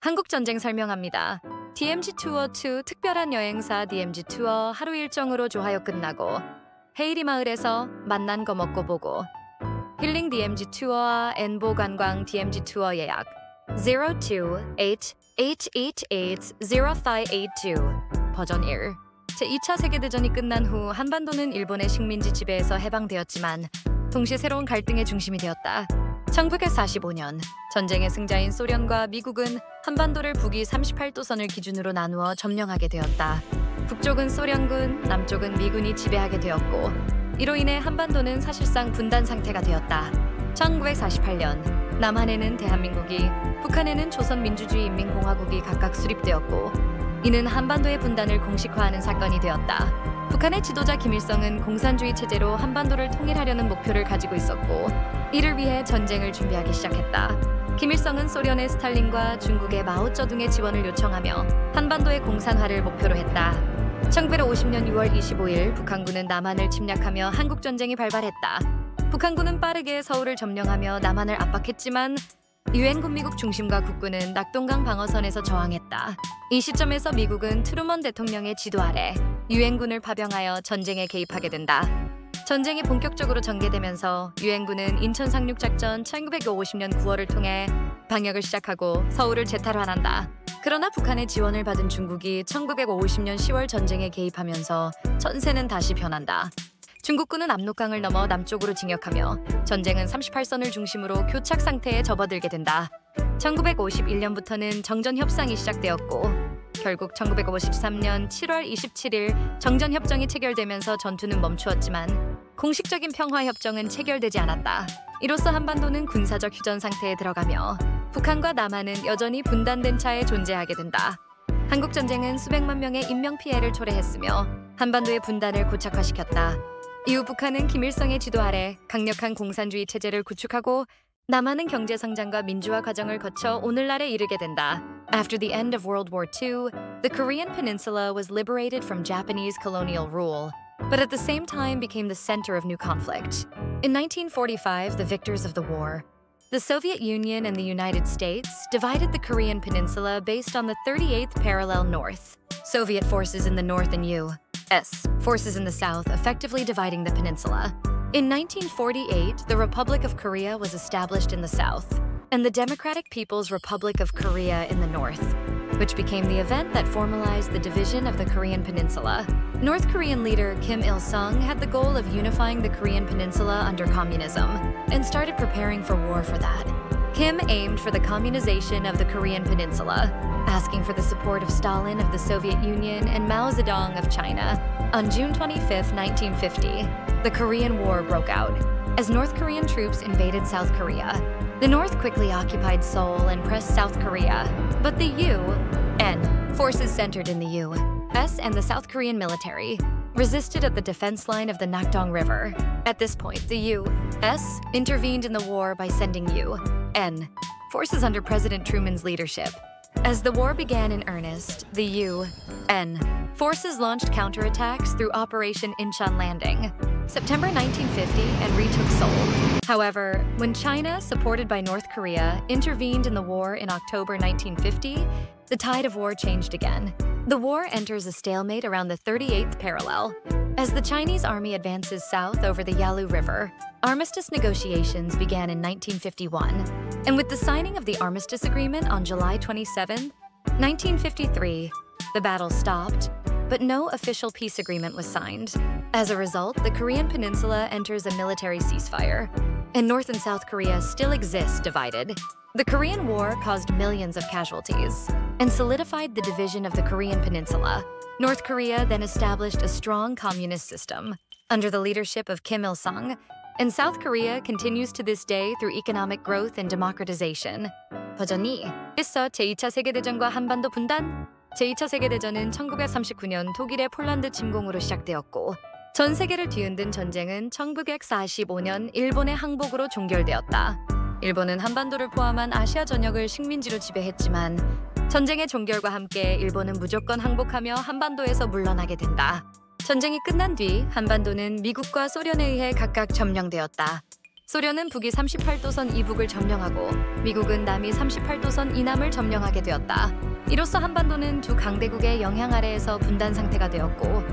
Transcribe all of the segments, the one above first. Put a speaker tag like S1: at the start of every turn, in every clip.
S1: 한국전쟁 설명합니다. DMZ 투어 2 특별한 여행사 DMZ 투어 하루 일정으로 좋아요 끝나고 헤이리 마을에서 만난 거 먹고 보고 힐링 DMZ 투어와 엔보 관광 DMZ 투어 예약 028-888-0582 버전 1. 제2차 세계대전이 끝난 후 한반도는 일본의 식민지 지배에서 해방되었지만 동시에 새로운 갈등의 중심이 되었다. 1945년 전쟁의 승자인 소련과 미국은 한반도를 북위 38도선을 기준으로 나누어 점령하게 되었다. 북쪽은 소련군, 남쪽은 미군이 지배하게 되었고 이로 인해 한반도는 사실상 분단 상태가 되었다. 1948년 남한에는 대한민국이, 북한에는 조선민주주의인민공화국이 각각 수립되었고 이는 한반도의 분단을 공식화하는 사건이 되었다. 북한의 지도자 김일성은 공산주의 체제로 한반도를 통일하려는 목표를 가지고 있었고 이를 위해 전쟁을 준비하기 시작했다. 김일성은 소련의 스탈린과 중국의 마오쩌둥의 지원을 요청하며 한반도의 공산화를 목표로 했다. 1950년 6월 25일 북한군은 남한을 침략하며 한국전쟁이 발발했다. 북한군은 빠르게 서울을 점령하며 남한을 압박했지만 유엔군 미국 중심과 국군은 낙동강 방어선에서 저항했다. 이 시점에서 미국은 트루먼 대통령의 지도 아래 유엔군을 파병하여 전쟁에 개입하게 된다. 전쟁이 본격적으로 전개되면서 유엔군은 인천 상륙작전 1950년 9월을 통해 방역을 시작하고 서울을 재탈환한다. 그러나 북한의 지원을 받은 중국이 1950년 10월 전쟁에 개입하면서 전세는 다시 변한다. 중국군은 압록강을 넘어 남쪽으로 진격하며 전쟁은 38선을 중심으로 교착 상태에 접어들게 된다. 1951년부터는 정전 협상이 시작되었고 결국 1953년 7월 27일 정전 협정이 체결되면서 전투는 멈추었지만 공식적인 평화 협정은 체결되지 않았다. 이로써 한반도는 군사적 휴전 상태에 들어가며 북한과 남한은 여전히 분단된 차에 존재하게 된다. 한국전쟁은 수백만 명의 인명피해를 초래했으며 한반도의 분단을 고착화시켰다. 이후 북한은 김일성의 지도 아래 강력한 공산주의 체제를 구축하고 남한은 경제성장과 민주화 과정을 거쳐 오늘날에 이르게 된다. After the end of World War II, the Korean peninsula was liberated from Japanese colonial rule, but at the same time became the center of new conflict. In 1945, the victors of the war, the Soviet Union and the United States, divided the Korean peninsula based on the 38th parallel north. Soviet forces in the north and U.S. forces in the south, effectively dividing the peninsula. In 1948, the Republic of Korea was established in the south, and the Democratic People's Republic of Korea in the north, which became the event that formalized the division of the Korean peninsula. North Korean leader Kim Il-sung had the goal of unifying the Korean peninsula under communism and started preparing for war for that. Kim aimed for the communization of the Korean peninsula, asking for the support of Stalin of the Soviet Union and Mao Zedong of China. On June 25, 1950, the Korean War broke out as North Korean troops invaded South Korea. The North quickly occupied Seoul and pressed South Korea, but the UN forces centered in the U.S. and the South Korean military resisted at the defense line of the Nakdong River. At this point, the U.S. intervened in the war by sending UN forces under President Truman's leadership. As the war began in earnest, the UN forces launched counterattacks through Operation Incheon Landing, September 1950, and retook Seoul. However, when China, supported by North Korea, intervened in the war in October 1950, the tide of war changed again. The war enters a stalemate around the 38th parallel. As the Chinese army advances south over the Yalu River, armistice negotiations began in 1951, and with the signing of the Armistice Agreement on July 27, 1953, the battle stopped, but no official peace agreement was signed. As a result, the Korean peninsula enters a military ceasefire, and North and South Korea still exist divided. The Korean War caused millions of casualties and solidified the division of the Korean peninsula. North Korea then established a strong communist system under the leadership of Kim Il-sung, and South Korea continues to this day through economic growth and democratization. 버전 2. 있어 제2차 세계대전과 한반도 분단? 제2차 세계대전은 1939년 독일의 폴란드 침공으로 시작되었고 전 세계를 뒤흔든 전쟁은 1945년 일본의 항복으로 종결되었다. 일본은 한반도를 포함한 아시아 전역을 식민지로 지배했지만 전쟁의 종결과 함께 일본은 무조건 항복하며 한반도에서 물러나게 된다. 전쟁이 끝난 뒤 한반도는 미국과 소련에 의해 각각 점령되었다. 소련은 북위 38도선 이북을 점령하고 미국은 남위 38도선 이남을 점령하게 되었다. 이로써 한반도는 두 강대국의 영향 아래에서 분단 상태가 되었고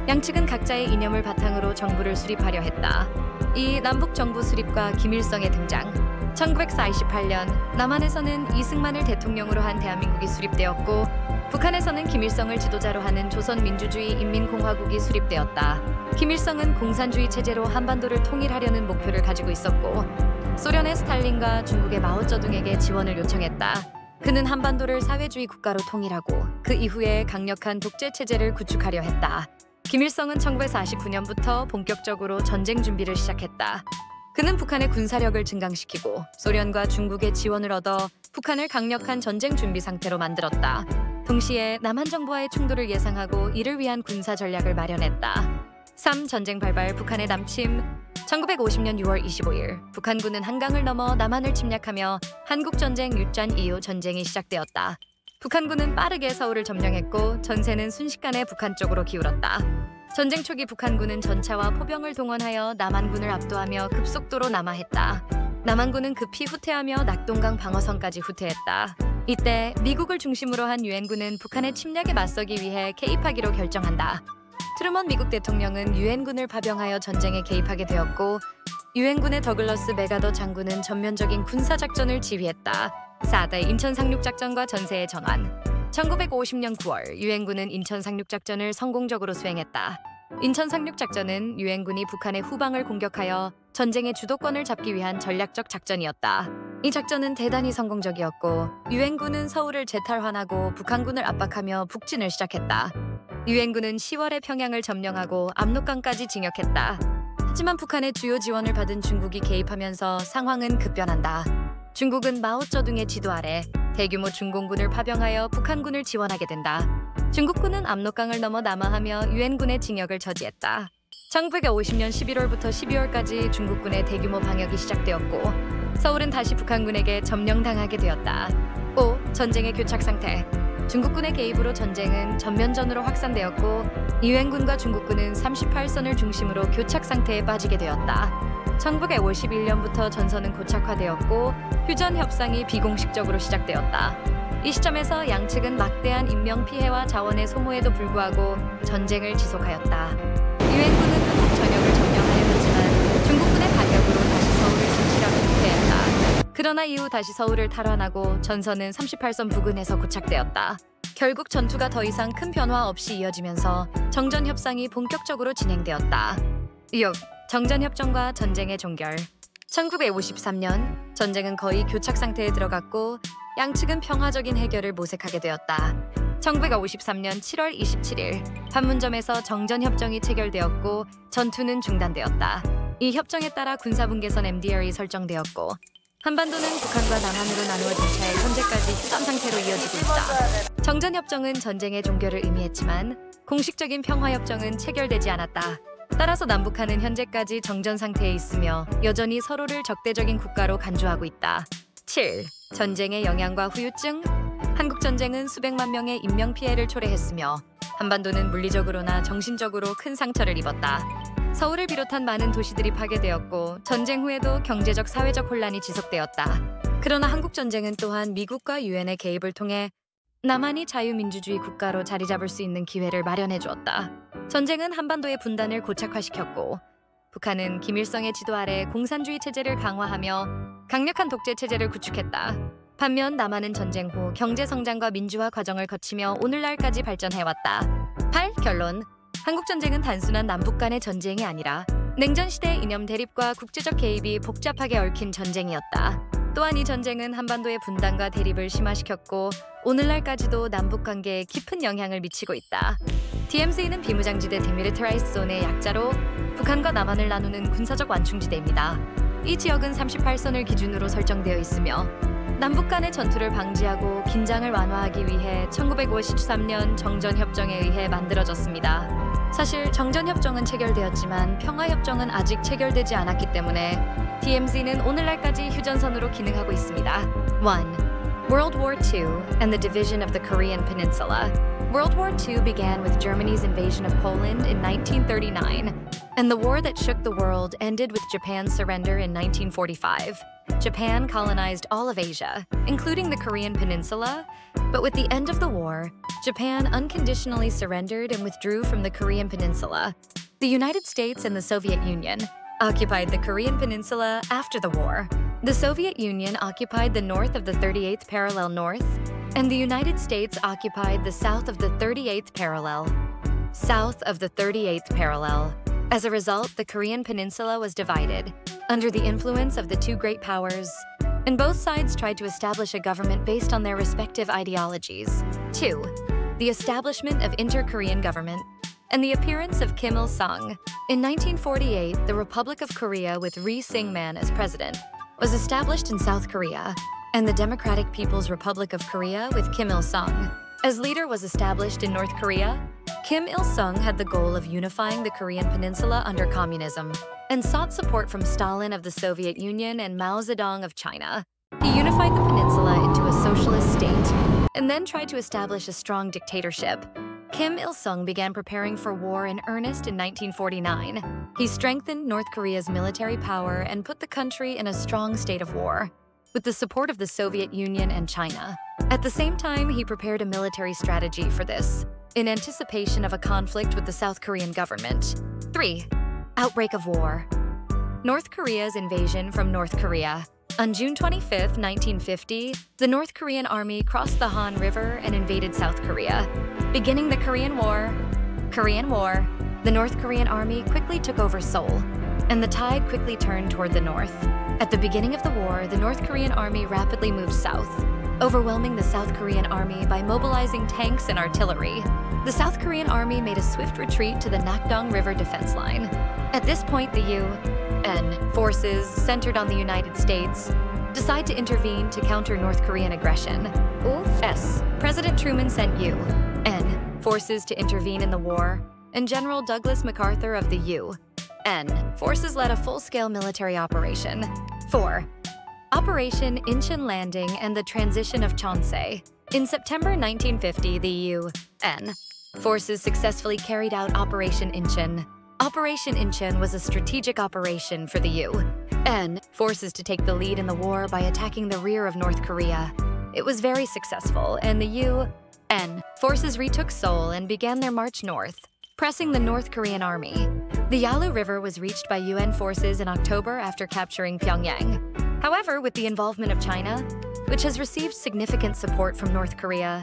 S1: 양측은 각자의 이념을 바탕으로 정부를 수립하려 했다. 이 남북 정부 수립과 김일성의 등장. 1948년 남한에서는 이승만을 대통령으로 한 대한민국이 수립되었고 북한에서는 김일성을 지도자로 하는 조선민주주의 인민공화국이 수립되었다. 김일성은 공산주의 체제로 한반도를 통일하려는 목표를 가지고 있었고 소련의 스탈린과 중국의 마오쩌둥에게 지원을 요청했다. 그는 한반도를 사회주의 국가로 통일하고 그 이후에 강력한 독재 체제를 구축하려 했다. 김일성은 1949년부터 본격적으로 전쟁 준비를 시작했다. 그는 북한의 군사력을 증강시키고 소련과 중국의 지원을 얻어 북한을 강력한 전쟁 준비 상태로 만들었다. 동시에 남한 정부와의 충돌을 예상하고 이를 위한 군사 전략을 마련했다. 3. 전쟁 발발 북한의 남침. 1950년 6월 25일 북한군은 한강을 넘어 남한을 침략하며 한국전쟁 윷전 이후 전쟁이 시작되었다. 북한군은 빠르게 서울을 점령했고 전세는 순식간에 북한 쪽으로 기울었다. 전쟁 초기 북한군은 전차와 포병을 동원하여 남한군을 압도하며 급속도로 남하했다. 남한군은 급히 후퇴하며 낙동강 방어선까지 후퇴했다. 이때 미국을 중심으로 한 유엔군은 북한의 침략에 맞서기 위해 개입하기로 결정한다. 트루먼 미국 대통령은 유엔군을 파병하여 전쟁에 개입하게 되었고 유엔군의 더글러스 메가더 장군은 전면적인 군사작전을 지휘했다. 4대 인천 상륙작전과 전세의 전환. 1950년 9월 유엔군은 인천 상륙작전을 성공적으로 수행했다. 인천 상륙작전은 유엔군이 북한의 후방을 공격하여 전쟁의 주도권을 잡기 위한 전략적 작전이었다. 이 작전은 대단히 성공적이었고 유엔군은 서울을 재탈환하고 북한군을 압박하며 북진을 시작했다. 유엔군은 10월에 평양을 점령하고 압록강까지 진격했다. 하지만 북한의 주요 지원을 받은 중국이 개입하면서 상황은 급변한다. 중국은 마오쩌둥의 지도 아래 대규모 중공군을 파병하여 북한군을 지원하게 된다. 중국군은 압록강을 넘어 남하하며 유엔군의 진격을 저지했다. 1950년 11월부터 12월까지 중국군의 대규모 방역이 시작되었고 서울은 다시 북한군에게 점령당하게 되었다. 5. 전쟁의 교착 상태. 중국군의 개입으로 전쟁은 전면전으로 확산되었고 유엔군과 중국군은 38선을 중심으로 교착 상태에 빠지게 되었다. 1951년부터 전선은 고착화되었고 휴전 협상이 비공식적으로 시작되었다. 이 시점에서 양측은 막대한 인명피해와 자원의 소모에도 불구하고 전쟁을 지속하였다. 유엔군은 한국 전역을 점령하려 했지만 중국군의 반격으로 다시 서울을 순실하게 후퇴했다. 그러나 이후 다시 서울을 탈환하고 전선은 38선 부근에서 고착되었다. 결국 전투가 더 이상 큰 변화 없이 이어지면서 정전협상이 본격적으로 진행되었다. 6. 정전협정과 전쟁의 종결. 1953년 전쟁은 거의 교착 상태에 들어갔고 양측은 평화적인 해결을 모색하게 되었다. 1953년 7월 27일 판문점에서 정전협정이 체결되었고 전투는 중단되었다. 이 협정에 따라 군사분계선 MDR이 설정되었고 한반도는 북한과 남한으로 나누어진 채 현재까지 휴전 상태로 이어지고 있다. 정전협정은 전쟁의 종결을 의미했지만 공식적인 평화협정은 체결되지 않았다. 따라서 남북한은 현재까지 정전 상태에 있으며 여전히 서로를 적대적인 국가로 간주하고 있다. 7. 전쟁의 영향과 후유증. 한국전쟁은 수백만 명의 인명피해를 초래했으며 한반도는 물리적으로나 정신적으로 큰 상처를 입었다. 서울을 비롯한 많은 도시들이 파괴되었고 전쟁 후에도 경제적 사회적 혼란이 지속되었다. 그러나 한국전쟁은 또한 미국과 유엔의 개입을 통해 남한이 자유민주주의 국가로 자리 잡을 수 있는 기회를 마련해 주었다. 전쟁은 한반도의 분단을 고착화시켰고 북한은 김일성의 지도 아래 공산주의 체제를 강화하며 강력한 독재 체제를 구축했다. 반면 남한은 전쟁 후 경제 성장과 민주화 과정을 거치며 오늘날까지 발전해왔다. 8. 결론. 한국전쟁은 단순한 남북 간의 전쟁이 아니라 냉전 시대의 이념 대립과 국제적 개입이 복잡하게 얽힌 전쟁이었다. 또한 이 전쟁은 한반도의 분단과 대립을 심화시켰고 오늘날까지도 남북 관계에 깊은 영향을 미치고 있다. DMZ는 비무장지대 디밀리터라이즈 존의 약자로 북한과 남한을 나누는 군사적 완충지대입니다. 이 지역은 38선을 기준으로 설정되어 있으며 남북 간의 전투를 방지하고 긴장을 완화하기 위해 1953년 정전협정에 의해 만들어졌습니다. 사실 정전협정은 체결되었지만 평화협정은 아직 체결되지 않았기 때문에 DMZ는 오늘날까지 휴전선으로 기능하고 있습니다. 1. World War II and the division of the Korean Peninsula. World War II began with Germany's invasion of Poland in 1939, and the war that shook the world ended with Japan's surrender in 1945. Japan colonized all of Asia, including the Korean Peninsula, but with the end of the war, Japan unconditionally surrendered and withdrew from the Korean Peninsula. The United States and the Soviet Union occupied the Korean Peninsula after the war. The Soviet Union occupied the north of the 38th parallel north, and the United States occupied the south of the 38th parallel. South of the 38th parallel. As a result, the Korean Peninsula was divided under the influence of the two great powers, and both sides tried to establish a government based on their respective ideologies. 2. The establishment of inter-Korean government and the appearance of Kim Il-sung. In 1948, the Republic of Korea with Ri Syngman as president was established in South Korea, and the Democratic People's Republic of Korea with Kim Il-sung as leader was established in North Korea. Kim Il-sung had the goal of unifying the Korean Peninsula under communism and sought support from Stalin of the Soviet Union and Mao Zedong of China. He unified the peninsula into a socialist state and then tried to establish a strong dictatorship. Kim Il-sung began preparing for war in earnest in 1949. He strengthened North Korea's military power and put the country in a strong state of war, with the support of the Soviet Union and China. At the same time, he prepared a military strategy for this, in anticipation of a conflict with the South Korean government. 3. Outbreak of war. North Korea's invasion from North Korea. On June 25, 1950, the North Korean army crossed the Han River and invaded South Korea, beginning the Korean War. The North Korean army quickly took over Seoul, and the tide quickly turned toward the north. At the beginning of the war, the North Korean army rapidly moved south, overwhelming the South Korean army by mobilizing tanks and artillery. The South Korean army made a swift retreat to the Nakdong River defense line. At this point, the UN forces, centered on the United States, decide to intervene to counter North Korean aggression. President Truman sent UN forces to intervene in the war, and General Douglas MacArthur of the UN forces led a full-scale military operation. 4. Operation Incheon Landing and the Transition of Cheonse. In September 1950, the UN forces successfully carried out Operation Incheon. Operation Incheon was a strategic operation for the UN forces to take the lead in the war by attacking the rear of North Korea. It was very successful, and the UN forces retook Seoul and began their march north, pressing the North Korean army. The Yalu River was reached by UN forces in October after capturing Pyongyang. However, with the involvement of China, which has received significant support from North Korea,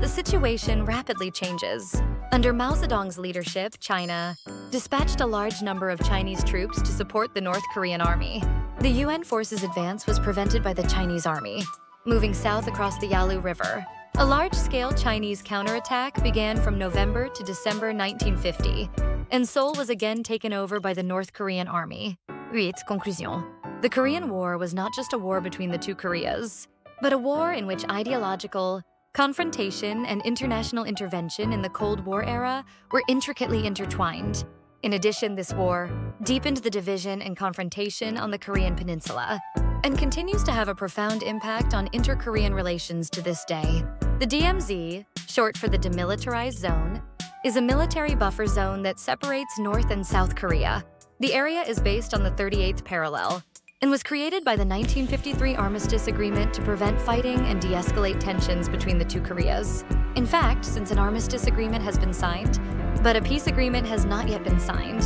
S1: the situation rapidly changes. Under Mao Zedong's leadership, China dispatched a large number of Chinese troops to support the North Korean army. The UN forces' advance was prevented by the Chinese army, moving south across the Yalu River. A large-scale Chinese counterattack began from November to December 1950, and Seoul was again taken over by the North Korean army. 8. Conclusion. The Korean War was not just a war between the two Koreas, but a war in which ideological confrontation and international intervention in the Cold War era were intricately intertwined. In addition, this war deepened the division and confrontation on the Korean Peninsula and continues to have a profound impact on inter-Korean relations to this day. The DMZ, short for the Demilitarized Zone, is a military buffer zone that separates North and South Korea. The area is based on the 38th parallel and was created by the 1953 Armistice Agreement to prevent fighting and de-escalate tensions between the two Koreas. In fact, since an armistice agreement has been signed, but a peace agreement has not yet been signed,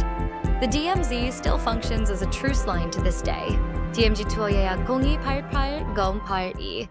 S1: the DMZ still functions as a truce line to this day. DMZ 투어 예약 0288-082